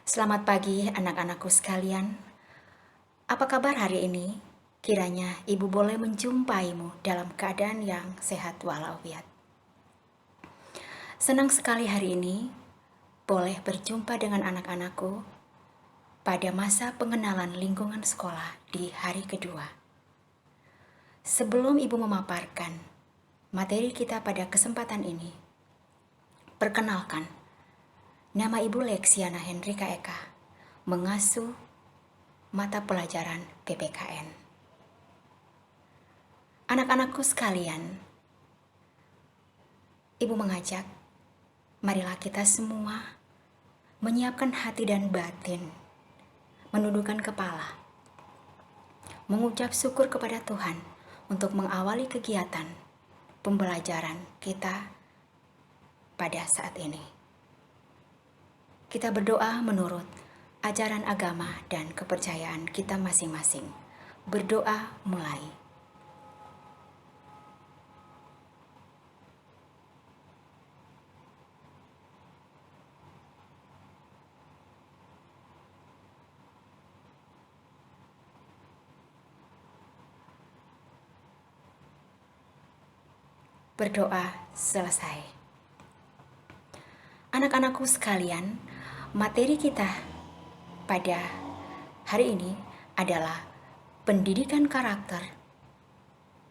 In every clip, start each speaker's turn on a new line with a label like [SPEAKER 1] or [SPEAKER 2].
[SPEAKER 1] Selamat pagi anak-anakku sekalian. Apa kabar hari ini? Kiranya ibu boleh menjumpaimu dalam keadaan yang sehat walafiat. Senang sekali hari ini boleh berjumpa dengan anak-anakku pada masa pengenalan lingkungan sekolah di hari kedua. Sebelum ibu memaparkan materi kita pada kesempatan ini, perkenalkan, nama ibu Lexiana Hendrika Eka, mengasuh mata pelajaran PPKN. Anak-anakku sekalian, ibu mengajak, marilah kita semua menyiapkan hati dan batin, menundukkan kepala, mengucap syukur kepada Tuhan untuk mengawali kegiatan pembelajaran kita pada saat ini. Kita berdoa menurut ajaran agama dan kepercayaan kita masing-masing. Berdoa mulai. Berdoa selesai. Anak-anakku sekalian, materi kita pada hari ini adalah pendidikan karakter,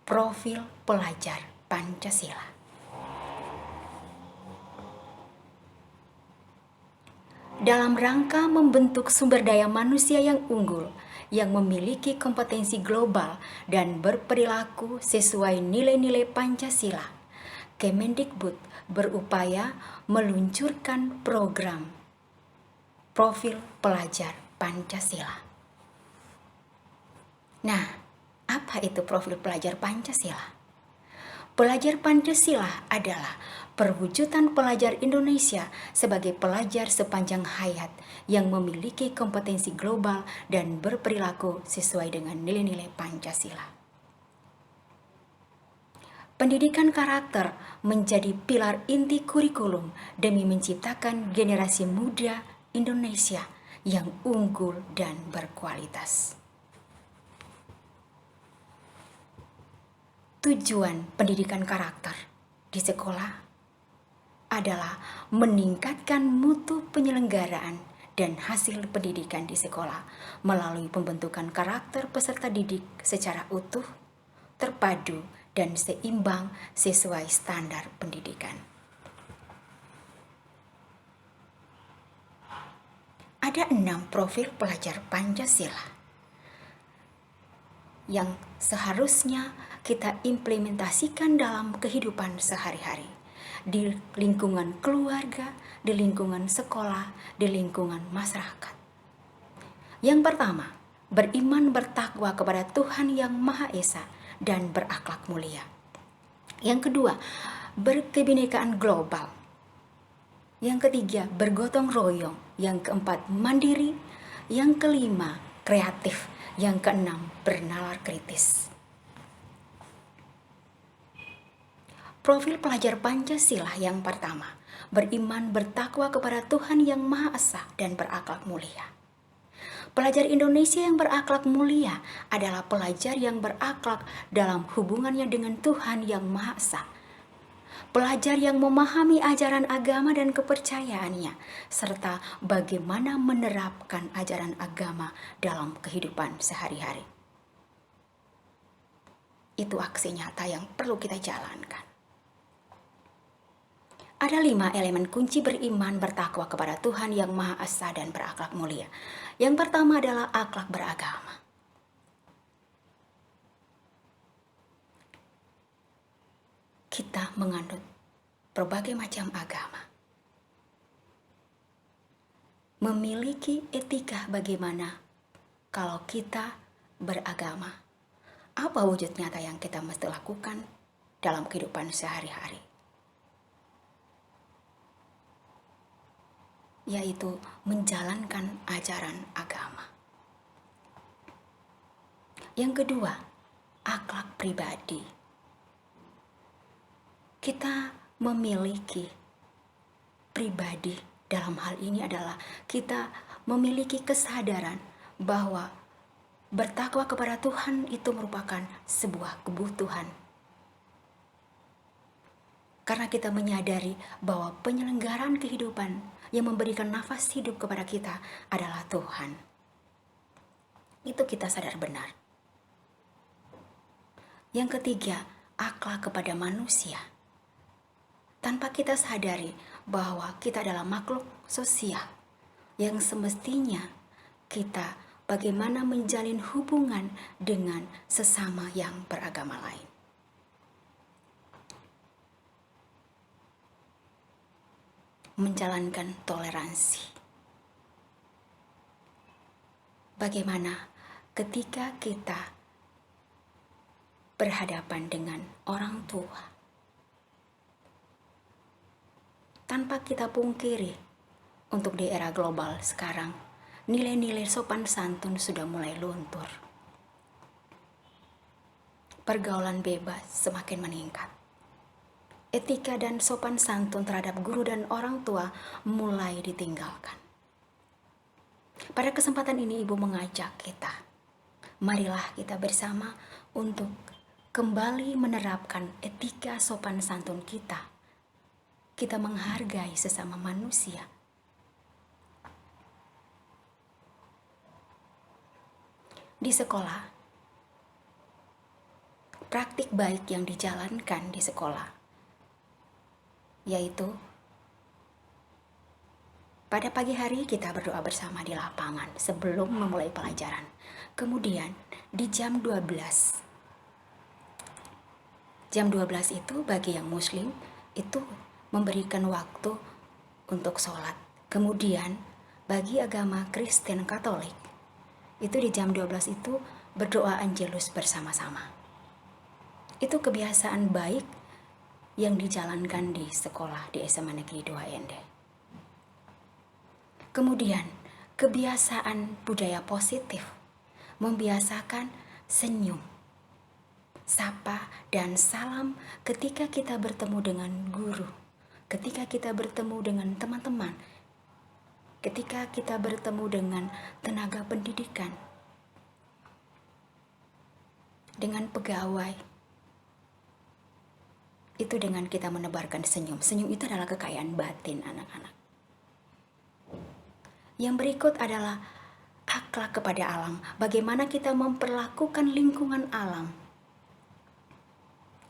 [SPEAKER 1] profil pelajar Pancasila. Dalam rangka membentuk sumber daya manusia yang unggul, yang memiliki kompetensi global dan berperilaku sesuai nilai-nilai Pancasila, Kemendikbud berupaya meluncurkan program profil pelajar Pancasila. Nah, apa itu profil pelajar Pancasila? Pelajar Pancasila adalah perwujudan pelajar Indonesia sebagai pelajar sepanjang hayat yang memiliki kompetensi global dan berperilaku sesuai dengan nilai-nilai Pancasila. Pendidikan karakter menjadi pilar inti kurikulum demi menciptakan generasi muda Indonesia yang unggul dan berkualitas. Tujuan pendidikan karakter di sekolah adalah meningkatkan mutu penyelenggaraan dan hasil pendidikan di sekolah melalui pembentukan karakter peserta didik secara utuh, terpadu, dan seimbang sesuai standar pendidikan. Ada 6 profil pelajar Pancasila yang seharusnya kita implementasikan dalam kehidupan sehari-hari, di lingkungan keluarga, di lingkungan sekolah, di lingkungan masyarakat. Yang pertama, beriman bertakwa kepada Tuhan Yang Maha Esa dan berakhlak mulia. Yang kedua, berkebinekaan global. Yang ketiga, bergotong royong. Yang keempat, mandiri. Yang kelima, kreatif. Yang keenam, bernalar kritis. Profil pelajar Pancasila yang pertama, beriman bertakwa kepada Tuhan Yang Maha Esa dan berakhlak mulia. Pelajar Indonesia yang berakhlak mulia adalah pelajar yang berakhlak dalam hubungannya dengan Tuhan Yang Maha Esa. Pelajar yang memahami ajaran agama dan kepercayaannya, serta bagaimana menerapkan ajaran agama dalam kehidupan sehari-hari. Itu aksi nyata yang perlu kita jalankan. Ada 5 elemen kunci beriman bertakwa kepada Tuhan Yang Maha Esa dan berakhlak mulia. Yang pertama adalah akhlak beragama. Kita menganut berbagai macam agama. Memiliki etika bagaimana kalau kita beragama. Apa wujud nyata yang kita mesti lakukan dalam kehidupan sehari-hari? Yaitu menjalankan ajaran agama. Yang kedua, akhlak pribadi. Kita memiliki pribadi dalam hal ini adalah kita memiliki kesadaran bahwa bertakwa kepada Tuhan itu merupakan sebuah kebutuhan. Karena kita menyadari bahwa penyelenggaraan kehidupan yang memberikan nafas hidup kepada kita adalah Tuhan. Itu kita sadar benar. Yang ketiga, akhlak kepada manusia. Tanpa kita sadari bahwa kita adalah makhluk sosial yang semestinya kita bagaimana menjalin hubungan dengan sesama yang beragama lain. Menjalankan toleransi. Bagaimana ketika kita berhadapan dengan orang tua, tanpa kita pungkiri, untuk di era global sekarang, nilai-nilai sopan santun sudah mulai luntur. Pergaulan bebas semakin meningkat. Etika dan sopan santun terhadap guru dan orang tua mulai ditinggalkan. Pada kesempatan ini Ibu mengajak kita, marilah kita bersama untuk kembali menerapkan etika sopan santun kita. Kita menghargai sesama manusia. Di sekolah, praktik baik yang dijalankan di sekolah yaitu pada pagi hari kita berdoa bersama di lapangan sebelum memulai pelajaran. Kemudian di jam 12 itu bagi yang muslim itu memberikan waktu untuk sholat. Kemudian bagi agama Kristen Katolik itu di jam 12 itu berdoa Angelus bersama-sama. Itu kebiasaan baik yang dijalankan di sekolah di SMA Negeri 2 Ende. Kemudian kebiasaan budaya positif membiasakan senyum, sapa dan salam ketika kita bertemu dengan guru, ketika kita bertemu dengan teman-teman, ketika kita bertemu dengan tenaga pendidikan, dengan pegawai. Itu dengan kita menebarkan senyum. Senyum itu adalah kekayaan batin anak-anak. Yang berikut adalah akhlak kepada alam. Bagaimana kita memperlakukan lingkungan alam.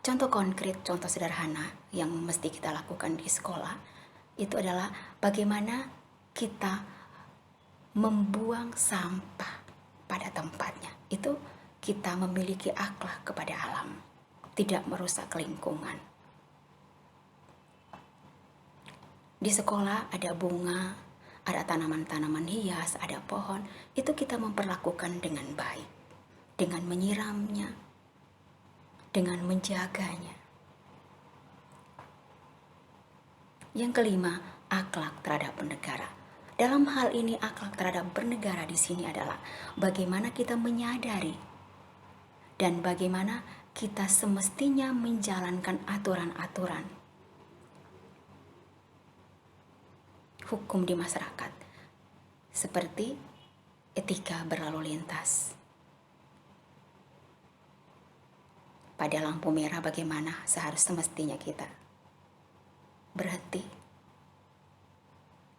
[SPEAKER 1] Contoh konkret, contoh sederhana yang mesti kita lakukan di sekolah itu adalah bagaimana kita membuang sampah pada tempatnya. Itu kita memiliki akhlak kepada alam, tidak merusak lingkungan. Di sekolah ada bunga, ada tanaman-tanaman hias, ada pohon. Itu kita memperlakukan dengan baik, dengan menyiramnya, dengan menjaganya. Yang kelima, akhlak terhadap bernegara. Dalam hal ini akhlak terhadap bernegara di sini adalah bagaimana kita menyadari dan bagaimana kita semestinya menjalankan aturan-aturan hukum di masyarakat, seperti etika berlalu lintas. Pada lampu merah bagaimana semestinya kita berhenti.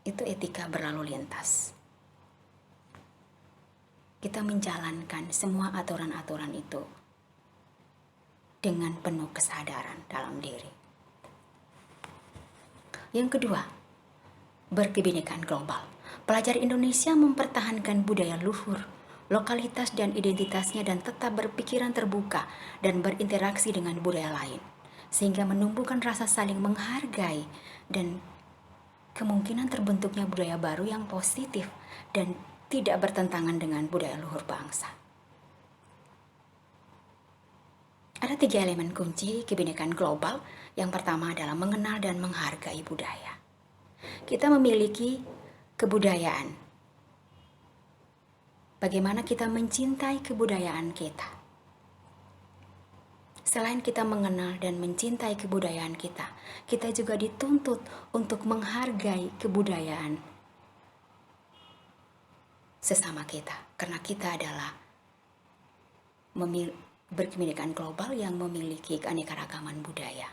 [SPEAKER 1] Itu etika berlalu lintas. Kita menjalankan semua aturan-aturan itu dengan penuh kesadaran dalam diri. Yang kedua, berkebinekaan global. Pelajar Indonesia mempertahankan budaya luhur, lokalitas dan identitasnya dan tetap berpikiran terbuka dan berinteraksi dengan budaya lain, sehingga menumbuhkan rasa saling menghargai dan kemungkinan terbentuknya budaya baru yang positif dan tidak bertentangan dengan budaya luhur bangsa. Ada 3 elemen kunci kebinekaan global. Yang pertama adalah mengenal dan menghargai budaya. Kita memiliki kebudayaan. Bagaimana kita mencintai kebudayaan kita? Selain kita mengenal dan mencintai kebudayaan kita juga dituntut untuk menghargai kebudayaan sesama kita, karena kita adalah berkebinekaan global yang memiliki keanekaragaman budaya.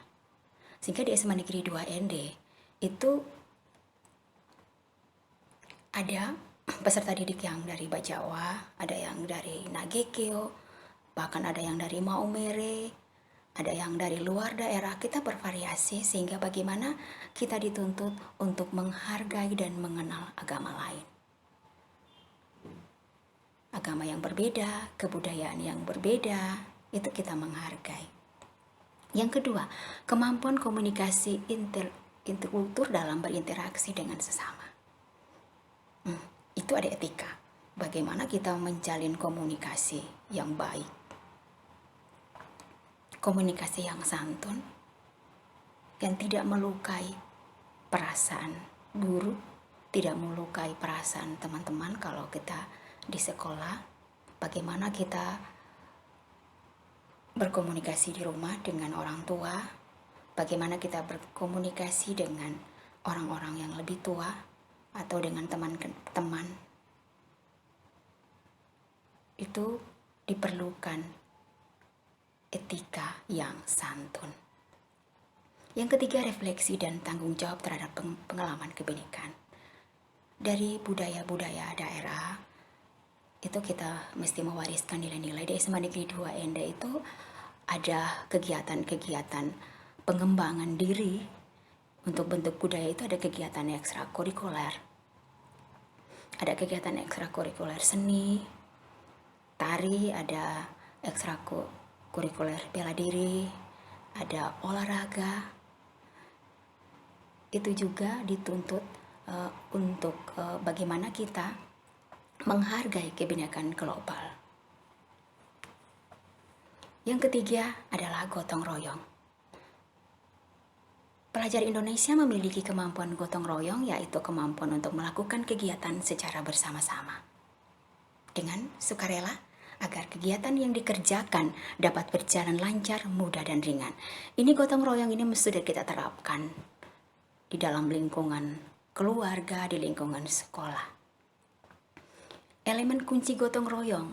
[SPEAKER 1] Sehingga di SMA Negeri 2 ND itu ada peserta didik yang dari Bajawa, ada yang dari Nagekeo, bahkan ada yang dari Maumere, ada yang dari luar daerah. Kita bervariasi sehingga bagaimana kita dituntut untuk menghargai dan mengenal agama lain. Agama yang berbeda, kebudayaan yang berbeda, itu kita menghargai. Yang kedua, kemampuan komunikasi interkultur dalam berinteraksi dengan sesama. Itu ada etika. Bagaimana kita menjalin komunikasi yang baik. Komunikasi yang santun, yang tidak melukai perasaan guru, tidak melukai perasaan teman-teman kalau kita di sekolah. Bagaimana kita berkomunikasi di rumah dengan orang tua, bagaimana kita berkomunikasi dengan orang-orang yang lebih tua atau dengan teman-teman. Itu diperlukan etika yang santun. Yang ketiga, refleksi dan tanggung jawab terhadap pengalaman kebinekaan. Dari budaya-budaya daerah, itu kita mesti mewariskan nilai-nilai. Di SMA Negeri 2 ND itu ada kegiatan-kegiatan pengembangan diri. Untuk bentuk budaya itu ada kegiatan ekstrakurikuler. Ada kegiatan ekstrakurikuler seni, tari, ada ekstrakurikuler bela diri, ada olahraga. Itu juga dituntut untuk bagaimana kita menghargai kebinekaan global. Yang ketiga adalah gotong royong. Pelajar Indonesia memiliki kemampuan gotong royong, yaitu kemampuan untuk melakukan kegiatan secara bersama-sama dengan sukarela agar kegiatan yang dikerjakan dapat berjalan lancar, mudah, dan ringan. Ini gotong royong ini sudah kita terapkan di dalam lingkungan keluarga, di lingkungan sekolah. Elemen kunci gotong royong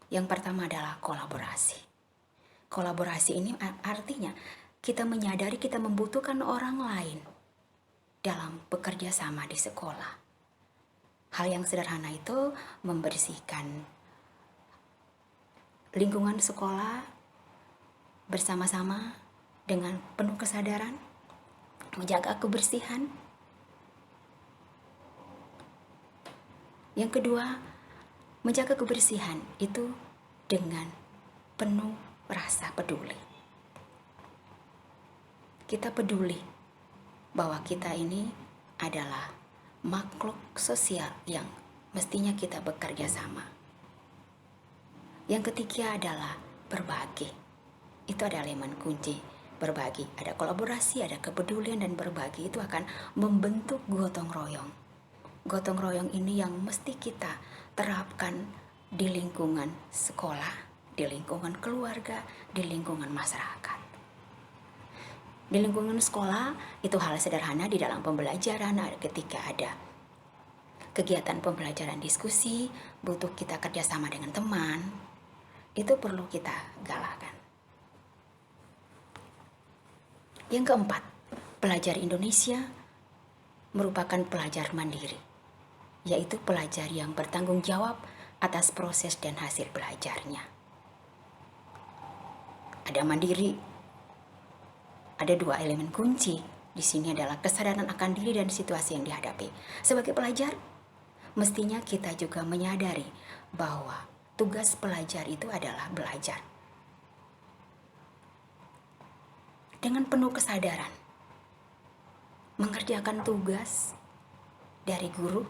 [SPEAKER 1] yang pertama adalah kolaborasi. Kolaborasi ini artinya kita menyadari kita membutuhkan orang lain dalam bekerja sama di sekolah. Hal yang sederhana itu membersihkan lingkungan sekolah bersama-sama dengan penuh kesadaran, menjaga kebersihan. Yang kedua, menjaga kebersihan itu dengan penuh rasa peduli. Kita peduli bahwa kita ini adalah makhluk sosial yang mestinya kita bekerja sama. Yang ketiga adalah berbagi. Itu ada elemen kunci, berbagi. Ada kolaborasi, ada kepedulian, dan berbagi itu akan membentuk gotong royong. Gotong royong ini yang mesti kita terapkan di lingkungan sekolah, di lingkungan keluarga, di lingkungan masyarakat. Di lingkungan sekolah itu hal sederhana di dalam pembelajaran. Ketika ada kegiatan pembelajaran diskusi, butuh kita kerjasama dengan teman, itu perlu kita galakkan. Yang keempat, pelajar Indonesia merupakan pelajar mandiri, yaitu pelajar yang bertanggung jawab atas proses dan hasil belajarnya. Ada mandiri, ada dua elemen kunci. Di sini adalah kesadaran akan diri dan situasi yang dihadapi. Sebagai pelajar, mestinya kita juga menyadari bahwa tugas pelajar itu adalah belajar. Dengan penuh kesadaran, mengerjakan tugas dari guru,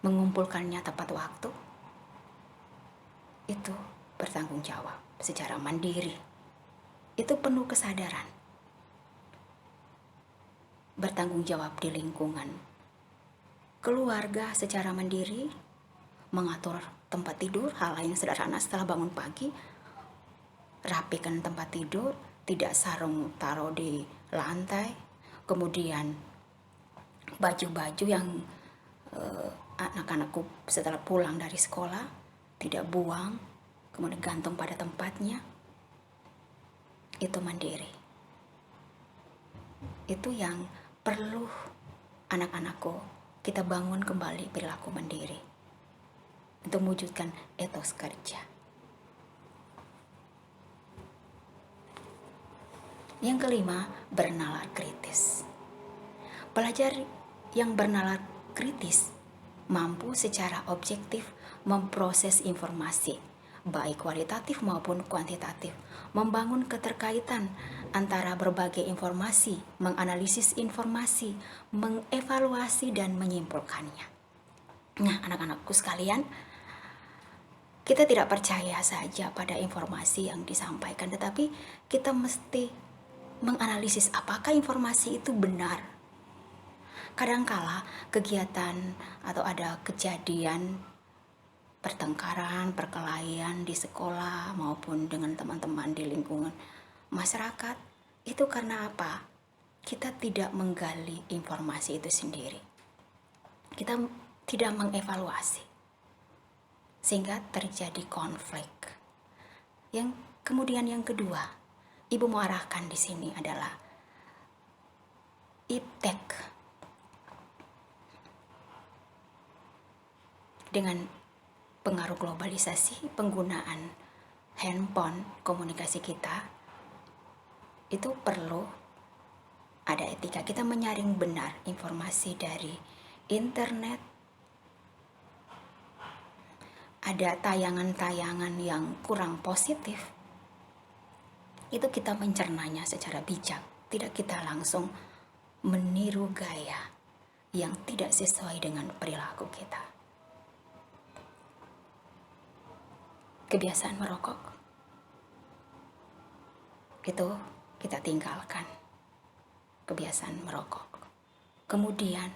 [SPEAKER 1] mengumpulkannya tepat waktu, itu bertanggung jawab secara mandiri. Itu penuh kesadaran. Bertanggung jawab di lingkungan keluarga secara mandiri, mengatur tempat tidur, hal yang sederhana setelah bangun pagi, rapikan tempat tidur, tidak sarung taruh di lantai, kemudian baju-baju yang anak-anakku setelah pulang dari sekolah tidak buang, kemudian gantung pada tempatnya. Itu mandiri. Itu yang perlu anak-anakku kita bangun kembali perilaku mandiri untuk mewujudkan etos kerja. Yang kelima, bernalar kritis. Pelajar yang bernalar kritis mampu secara objektif memproses informasi, baik kualitatif maupun kuantitatif, membangun keterkaitan antara berbagai informasi, menganalisis informasi, mengevaluasi dan menyimpulkannya. Nah, anak-anakku sekalian, kita tidak percaya saja pada informasi yang disampaikan, tetapi kita mesti menganalisis apakah informasi itu benar. Kadangkala kegiatan atau ada kejadian pertengkaran, perkelahian di sekolah maupun dengan teman-teman di lingkungan masyarakat, itu karena apa? Kita tidak menggali informasi itu sendiri. Kita tidak mengevaluasi, sehingga terjadi konflik. Yang kemudian yang kedua, Ibu mau arahkan di sini adalah iptek. Dengan pengaruh globalisasi, penggunaan handphone, komunikasi kita, itu perlu ada etika. Kita menyaring benar informasi dari internet. Ada tayangan-tayangan yang kurang positif, itu kita mencernanya secara bijak. Tidak kita langsung meniru gaya yang tidak sesuai dengan perilaku kita. Kebiasaan merokok, itu kita tinggalkan. Kebiasaan merokok. Kemudian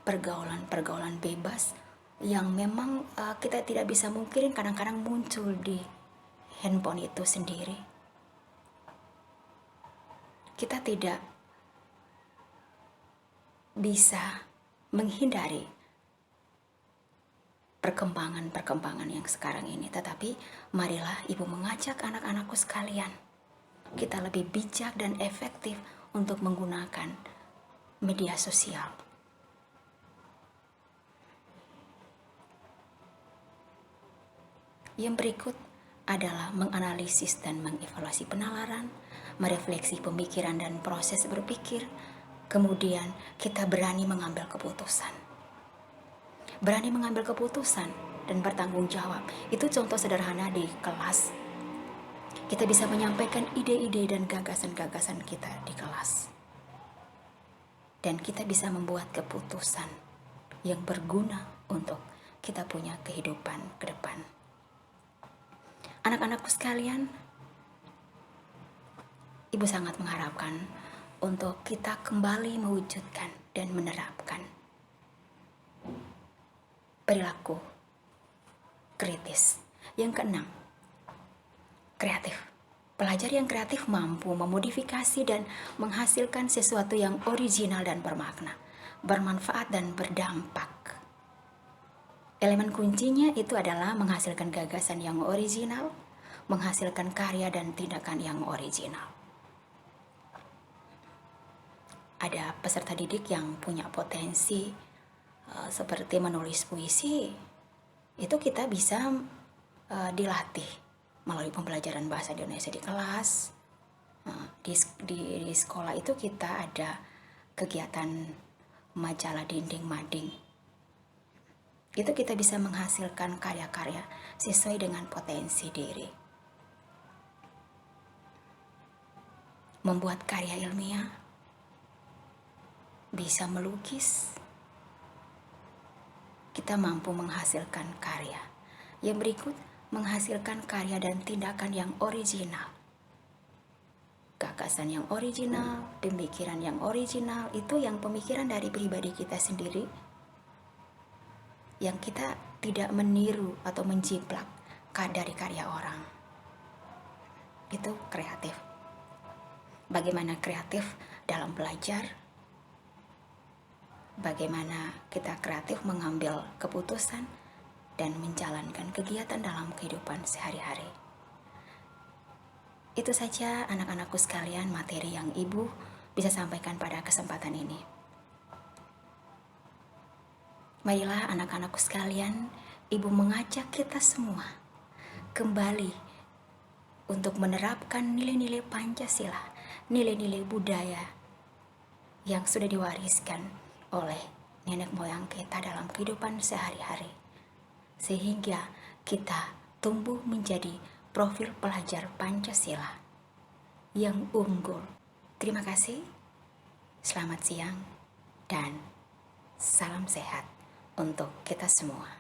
[SPEAKER 1] pergaulan-pergaulan bebas yang memang kita tidak bisa mungkirin, kadang-kadang muncul di handphone itu sendiri. Kita tidak bisa menghindari perkembangan yang sekarang ini, tetapi marilah Ibu mengajak anak-anakku sekalian, kita lebih bijak dan efektif untuk menggunakan media sosial. Yang berikut adalah menganalisis dan mengevaluasi penalaran, merefleksi pemikiran dan proses berpikir, kemudian kita berani mengambil keputusan. Berani mengambil keputusan dan bertanggung jawab. Itu contoh sederhana di kelas. Kita bisa menyampaikan ide-ide dan gagasan-gagasan kita di kelas. Dan kita bisa membuat keputusan yang berguna untuk kita punya kehidupan ke depan. Anak-anakku sekalian, Ibu sangat mengharapkan untuk kita kembali mewujudkan dan menerapkan perilaku kritis. Yang keenam, kreatif. Pelajar yang kreatif mampu memodifikasi dan menghasilkan sesuatu yang original dan bermakna, bermanfaat dan berdampak. Elemen kuncinya itu adalah menghasilkan gagasan yang original, menghasilkan karya dan tindakan yang original. Ada peserta didik yang punya potensi seperti menulis puisi, itu kita bisa dilatih melalui pembelajaran bahasa Indonesia di kelas. Di sekolah itu kita ada kegiatan majalah dinding mading. Itu kita bisa menghasilkan karya-karya sesuai dengan potensi diri. Membuat karya ilmiah, bisa melukis, kita mampu menghasilkan karya. Yang berikut, menghasilkan karya dan tindakan yang original. Gagasan yang original, pemikiran yang original, itu yang pemikiran dari pribadi kita sendiri, yang kita tidak meniru atau menjiplak dari karya orang. Itu kreatif. Bagaimana kreatif dalam belajar, bagaimana kita kreatif mengambil keputusan dan menjalankan kegiatan dalam kehidupan sehari-hari. Itu saja anak-anakku sekalian materi yang Ibu bisa sampaikan pada kesempatan ini. Marilah anak-anakku sekalian, Ibu mengajak kita semua kembali untuk menerapkan nilai-nilai Pancasila, nilai-nilai budaya yang sudah diwariskan oleh nenek moyang kita dalam kehidupan sehari-hari, sehingga kita tumbuh menjadi profil pelajar Pancasila yang unggul. Terima kasih, selamat siang, dan salam sehat untuk kita semua.